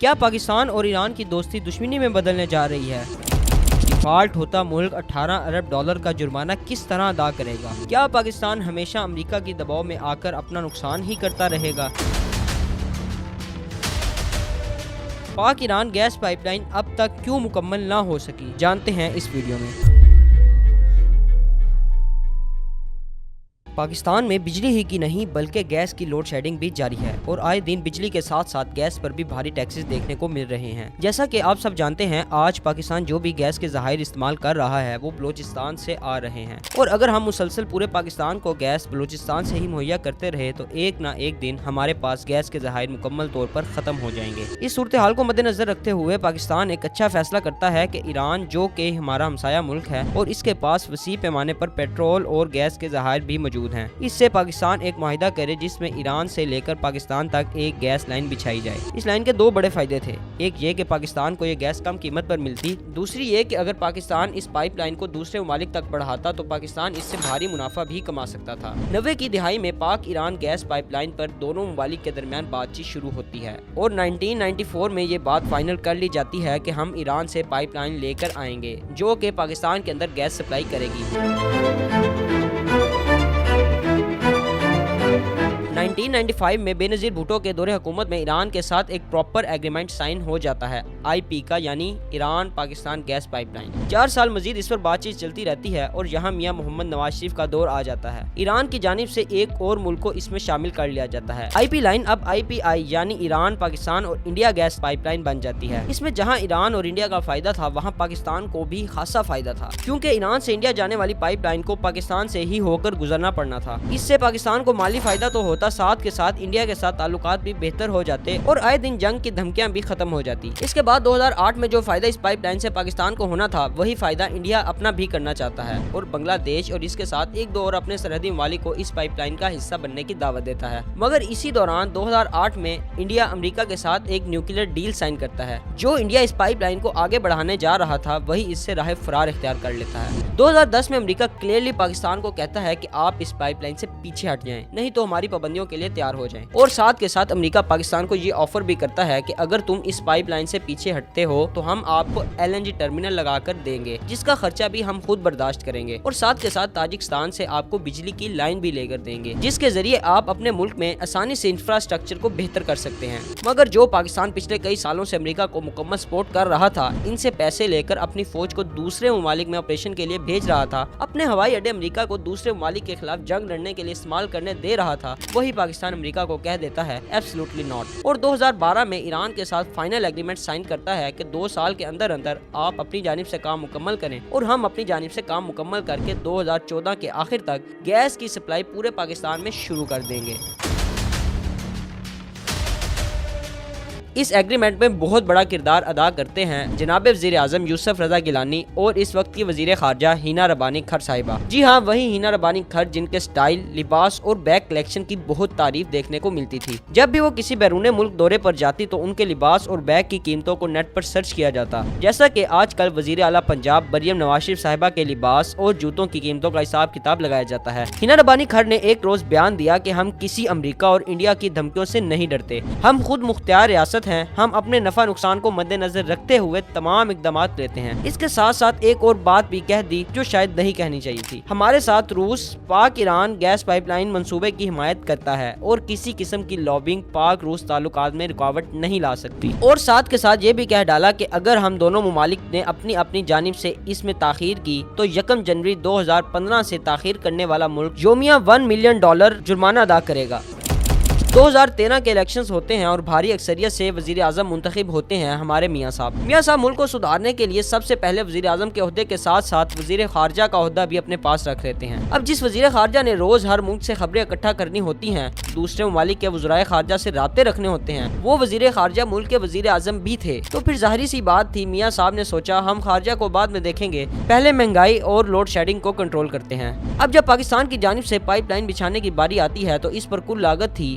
کیا پاکستان اور ایران کی دوستی دشمنی میں بدلنے جا رہی ہے؟ ڈیفالٹ ہوتا ملک 18 ارب ڈالر کا جرمانہ کس طرح ادا کرے گا؟ کیا پاکستان ہمیشہ امریکہ کی دباؤ میں آ کر اپنا نقصان ہی کرتا رہے گا؟ پاک ایران گیس پائپ لائن اب تک کیوں مکمل نہ ہو سکی؟ جانتے ہیں اس ویڈیو میں۔ پاکستان میں بجلی ہی کی نہیں بلکہ گیس کی لوڈ شیڈنگ بھی جاری ہے اور آئے دن بجلی کے ساتھ ساتھ گیس پر بھی بھاری ٹیکسز دیکھنے کو مل رہے ہیں۔ جیسا کہ آپ سب جانتے ہیں، آج پاکستان جو بھی گیس کے ذخائر استعمال کر رہا ہے وہ بلوچستان سے آ رہے ہیں، اور اگر ہم مسلسل پورے پاکستان کو گیس بلوچستان سے ہی مہیا کرتے رہے تو ایک نہ ایک دن ہمارے پاس گیس کے ذخائر مکمل طور پر ختم ہو جائیں گے۔ اس صورتحال کو مد نظر رکھتے ہوئے پاکستان ایک اچھا فیصلہ کرتا ہے کہ ایران، جو کہ ہمارا ہمسایہ ملک ہے اور اس کے پاس وسیع پیمانے پر پیٹرول اور گیس کے ذخائر بھی موجود ہیں، اس سے پاکستان ایک معاہدہ کرے جس میں ایران سے لے کر پاکستان تک ایک گیس لائن بچھائی جائے۔ اس لائن کے دو بڑے فائدے تھے، ایک یہ کہ پاکستان کو یہ گیس کم قیمت پر ملتی، دوسری یہ کہ اگر پاکستان اس پائپ لائن کو دوسرے ممالک تک بڑھاتا تو پاکستان اس سے بھاری منافع بھی کما سکتا تھا۔ 90 کی دہائی میں پاک ایران گیس پائپ لائن پر دونوں ممالک کے درمیان بات چیت شروع ہوتی ہے اور 1994 میں یہ بات فائنل کر لی جاتی ہے کہ ہم ایران سے پائپ لائن لے کر آئیں گے جو کہ پاکستان کے اندر گیس سپلائی کرے گی۔ 1995 میں بے نظیر بھٹو کے دور حکومت میں ایران کے ساتھ ایک پراپر ایگریمنٹ سائن ہو جاتا ہے، IP کا، یعنی Iran Pakistan gas pipeline. 4 سال مزید اس پر بات چیت چلتی رہتی ہے اور یہاں میاں محمد نواز شریف کا دور آ جاتا ہے۔ ایران کی جانب سے ایک اور ملک کو اس میں شامل کر لیا جاتا ہے۔ IP لائن اب IPI یعنی ایران پاکستان اور انڈیا گیس پائپ لائن بن جاتی ہے۔ اس میں جہاں ایران اور انڈیا کا فائدہ تھا وہاں پاکستان کو بھی خاصا فائدہ تھا، کیونکہ ایران سے انڈیا جانے والی پائپ لائن کو پاکستان سے ہی ہو کر گزرنا پڑنا تھا۔ اس سے پاکستان کو مالی فائدہ تو ہوتا، ساتھ کے ساتھ انڈیا کے ساتھ تعلقات بھی بہتر ہو جاتے اور آئے دن جنگ کی دھمکیاں بھی ختم ہو جاتی۔ اس کے بعد 2008 میں جو فائدہ اس پائپ لائن سے پاکستان کو ہونا تھا وہی فائدہ انڈیا اپنا بھی کرنا چاہتا ہے اور بنگلہ دیش اور اس کے ساتھ ایک دو اور اپنے سرحدی ممالک کو اس پائپ لائن کا حصہ بننے کی دعوت دیتا ہے۔ مگر اسی دوران 2008 میں انڈیا امریکہ کے ساتھ ایک نیوکلیئر ڈیل سائن کرتا ہے۔ جو انڈیا اس پائپ لائن کو آگے بڑھانے جا رہا تھا وہی اس سے راہ فرار اختیار کر لیتا ہے۔ 2010 میں امریکہ کلیئرلی پاکستان کو کہتا ہے کہ آپ اس پائپ لائن سے پیچھے ہٹ جائیں، نہیں تو ہماری پابندیوں کے لیے تیار ہو جائیں، اور ساتھ کے ساتھ امریکہ پاکستان کو یہ آفر بھی کرتا ہے کہ اگر تم اس پائپ لائن سے پیچھے ہٹتے ہو تو ہم آپ کو LNG ٹرمینل لگا کر دیں گے جس کا خرچہ بھی ہم خود برداشت کریں گے، اور ساتھ کے ساتھ تاجکستان سے آپ کو بجلی کی لائن بھی لے کر دیں گے جس کے ذریعے آپ اپنے ملک میں آسانی سے انفراسٹرکچر کو بہتر کر سکتے ہیں۔ مگر جو پاکستان پچھلے کئی سالوں سے امریکہ کو مکمل سپورٹ کر رہا تھا، ان سے پیسے لے کر اپنی فوج کو دوسرے ممالک میں آپریشن کے لیے بھیج رہا تھا، اپنے ہوائی اڈے امریکہ کو دوسرے ممالک کے خلاف جنگ لڑنے کے لیے استعمال کرنے دے رہا تھا، وہی پاکستان امریکہ کو کہہ دیتا ہے ایبسولوٹلی ناٹ، اور 2012 میں ایران کے ساتھ فائنل ایگریمنٹ سائن کرتا ہے کہ 2 سال کے اندر اندر آپ اپنی جانب سے کام مکمل کریں اور ہم اپنی جانب سے کام مکمل کر کے 2014 کے آخر تک گیس کی سپلائی پورے پاکستان میں شروع کر دیں گے۔ اس ایگریمنٹ میں بہت بڑا کردار ادا کرتے ہیں جناب وزیر اعظم یوسف رضا گیلانی اور اس وقت کی وزیر خارجہ ہینا ربانی کھر صاحبہ۔ جی ہاں، وہی ہینا ربانی کھر جن کے سٹائل، لباس اور بیگ کلیکشن کی بہت تعریف دیکھنے کو ملتی تھی۔ جب بھی وہ کسی بیرون ملک دورے پر جاتی تو ان کے لباس اور بیگ کی قیمتوں کو نیٹ پر سرچ کیا جاتا، جیسا کہ آج کل وزیر اعلیٰ پنجاب مریم نواز شریف صاحبہ کے لباس اور جوتوں کی قیمتوں کا حساب کتاب لگایا جاتا ہے۔ ہینا ربانی کھر نے ایک روز بیان دیا کہ ہم کسی امریکہ اور انڈیا کی دھمکیوں سے نہیں ڈرتے، ہم خود مختار ریاست ہیں، ہم اپنے نفع نقصان کو مد نظر رکھتے ہوئے تمام اقدامات لیتے ہیں۔ اس کے ساتھ ساتھ ایک اور بات بھی کہہ دی جو شاید نہیں کہنی چاہیے تھی، ہمارے ساتھ روس پاک ایران گیس پائپ لائن منصوبے کی حمایت کرتا ہے اور کسی قسم کی لابنگ پاک روس تعلقات میں رکاوٹ نہیں لا سکتی، اور ساتھ کے ساتھ یہ بھی کہہ ڈالا کہ اگر ہم دونوں ممالک نے اپنی اپنی جانب سے اس میں تاخیر کی تو 1 جنوری 2015 سے تاخیر کرنے والا ملک یومیہ $1 ملین جرمانہ ادا کرے گا۔ 2013 کے الیکشنز ہوتے ہیں اور بھاری اکثریت سے وزیر اعظم منتخب ہوتے ہیں ہمارے میاں صاحب۔ میاں صاحب ملک کو سدھارنے کے لیے سب سے پہلے وزیر اعظم کے عہدے کے ساتھ ساتھ وزیر خارجہ کا عہدہ بھی اپنے پاس رکھ لیتے ہیں۔ اب جس وزیر خارجہ نے روز ہر ملک سے خبریں اکٹھا کرنی ہوتی ہیں، دوسرے ممالک کے وزرائے خارجہ سے رابطے رکھنے ہوتے ہیں، وہ وزیر خارجہ ملک کے وزیر اعظم بھی تھے، تو پھر ظاہری سی بات تھی میاں صاحب نے سوچا ہم خارجہ کو بعد میں دیکھیں گے، پہلے مہنگائی اور لوڈ شیڈنگ کو کنٹرول کرتے ہیں۔ اب جب پاکستان کی جانب سے پائپ لائن بچھانے کی باری آتی ہے تو اس پر کل لاگت تھی